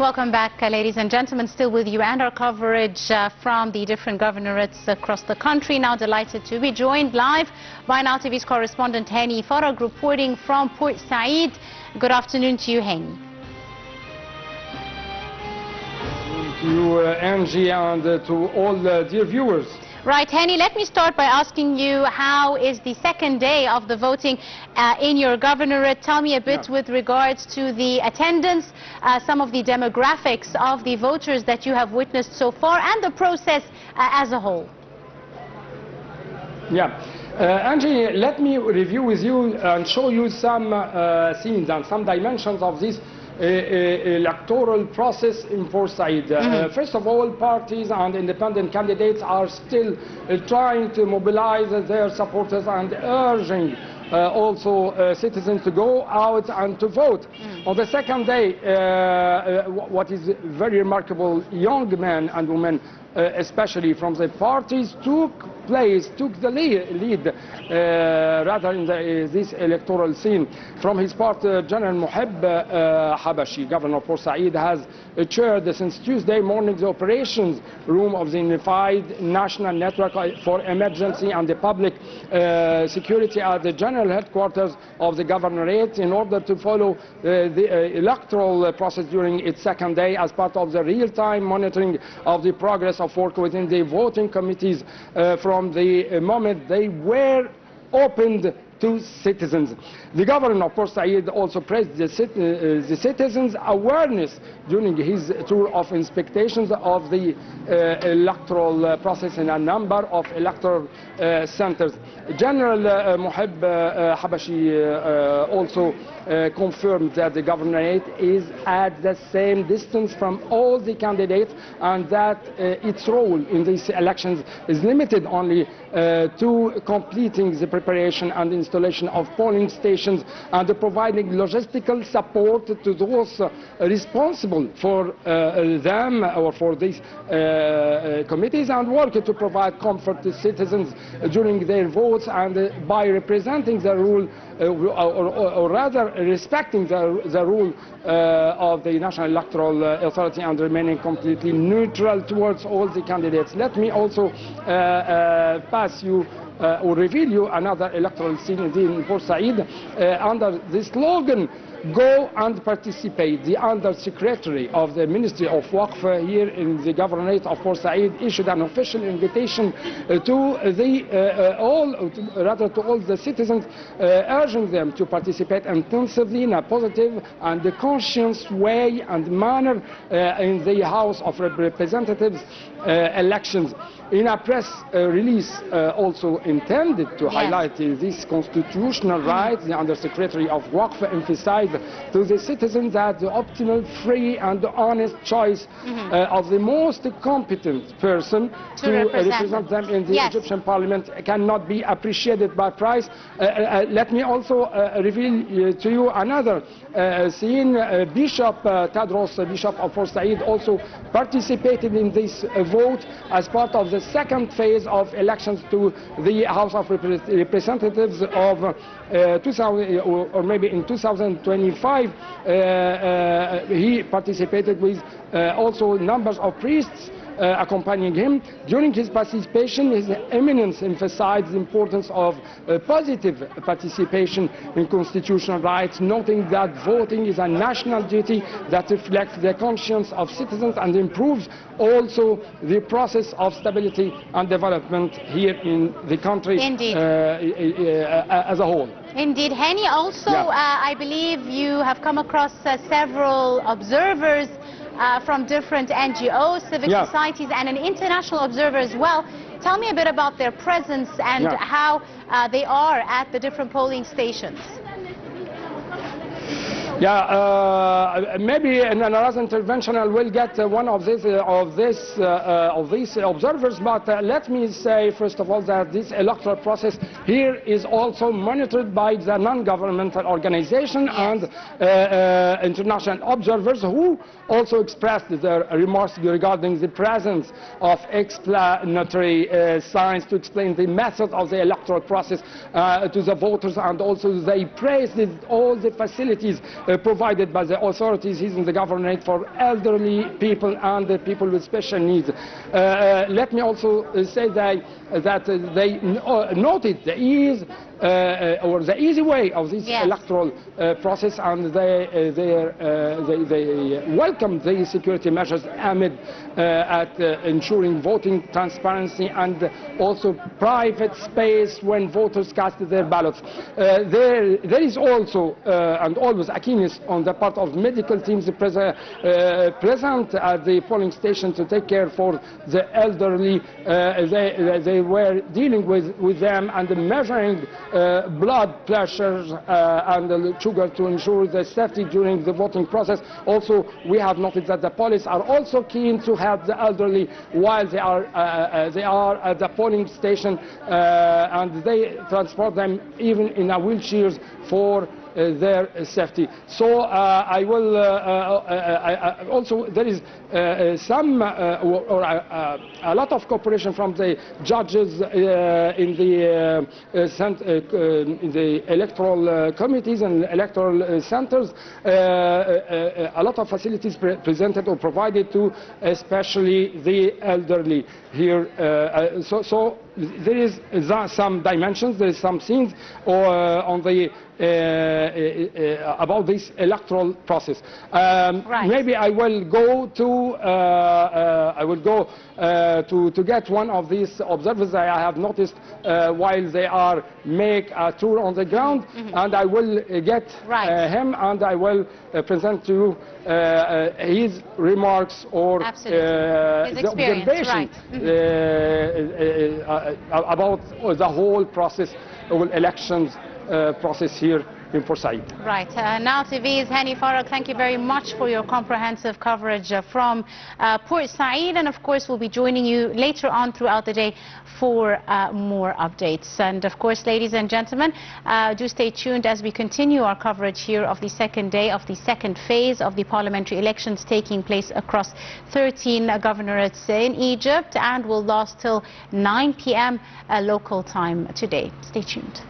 Welcome back, ladies and gentlemen. Still with you and our coverage from the different governorates across the country. Now delighted to be joined live by Nile TV's correspondent Hany Farag, reporting from Port Said. Good afternoon to you, Hany. To you, Angie, and to all dear viewers. Right, Hany, let me start by asking you, how is the second day of the voting in your governorate? Tell me a bit with regards to the attendance, some of the demographics of the voters that you have witnessed so far, and the process as a whole. Angie, let me review with you and show you some scenes and some dimensions of this electoral process in Port Said. First of all, parties and independent candidates are still trying to mobilize their supporters and urging also citizens to go out and to vote. On the second day, what is very remarkable, young men and women, especially from the parties, took the lead rather in this electoral scene. From his part, General Habashi, Governor of Port Said, has chaired since Tuesday morning the operations room of the Unified National Network for Emergency and the Public Security at the general headquarters of the governorate in order to follow the electoral process during its second day as part of the real-time monitoring of the progress of work within the voting committees from the moment they were opened to citizens. The governor of Port Said also praised the citizens' awareness during his tour of inspections of the electoral process in a number of electoral centers. General Habashi also confirmed that the governorate is at the same distance from all the candidates and that its role in these elections is limited only to completing the preparation and installation of polling stations and providing logistical support to those responsible for them or for these committees, and work to provide comfort to citizens during their votes and by representing the rule or rather respecting the rule of the National Electoral Authority and remaining completely neutral towards all the candidates. Let me also pass you or reveal you another electoral scene in Port Said under the slogan "Go and Participate." The Under-Secretary of the Ministry of Waqf here in the Governorate of Port Said issued an official invitation to all the citizens, urging them to participate intensively in a positive and conscious way and manner in the House of Representatives elections. In a press release also intended to highlight this constitutional right, the Under-Secretary of Waqf emphasized to the citizens that the optimal, free and honest choice of the most competent person to represent them in the Egyptian Parliament cannot be appreciated by price. Let me also reveal to you another scene. Bishop Tadros, Bishop of Port Said, also participated in this vote as part of the second phase of elections to the House of Representatives of 2000, or maybe in 2025. He participated with also numbers of priests accompanying him. During his participation, His Eminence emphasized the importance of positive participation in constitutional rights, noting that voting is a national duty that reflects the conscience of citizens and improves also the process of stability and development here in the country as a whole. Indeed. Hany, also I believe you have come across several observers from different NGOs, civic societies, and an international observer as well. Tell me a bit about their presence and how they are at the different polling stations. Maybe in another intervention I will get one of these observers, but let me say first of all that this electoral process here is also monitored by the non-governmental organization and international observers, who also expressed their remarks regarding the presence of explanatory signs to explain the method of the electoral process to the voters, and also they praised all the facilities provided by the authorities here in the governorate for elderly people and the people with special needs. Let me also say that they noted the ease or the easy way of this electoral process, and they welcome the security measures aimed at ensuring voting transparency and also private space when voters cast their ballots. There is also and always a keenness on the part of medical teams present at the polling station to take care for the elderly. They were dealing with them and measuring blood pressures and the sugar to ensure the safety during the voting process. Also, we have noted that the police are also keen to help the elderly while they are at the polling station, and they transport them even in wheelchairs for their safety. So I will also, there is some or a lot of cooperation from the judges in the electoral committees and electoral centers. A lot of facilities presented or provided to especially the elderly here. So there is some dimensions, there is some things on the about this electoral process. Maybe I will go to get one of these observers I have noticed while they are make a tour on the ground, and I will get him and I will present to you his remarks or the observation about the whole process, whole elections process here in Port Said. Right. Nile TV's Hany Farag, thank you very much for your comprehensive coverage from Port Said, and of course we'll be joining you later on throughout the day for more updates. And of course, ladies and gentlemen, do stay tuned as we continue our coverage here of the second day of the second phase of the parliamentary elections taking place across 13 governorates in Egypt, and will last till 9 p.m. local time today. Stay tuned.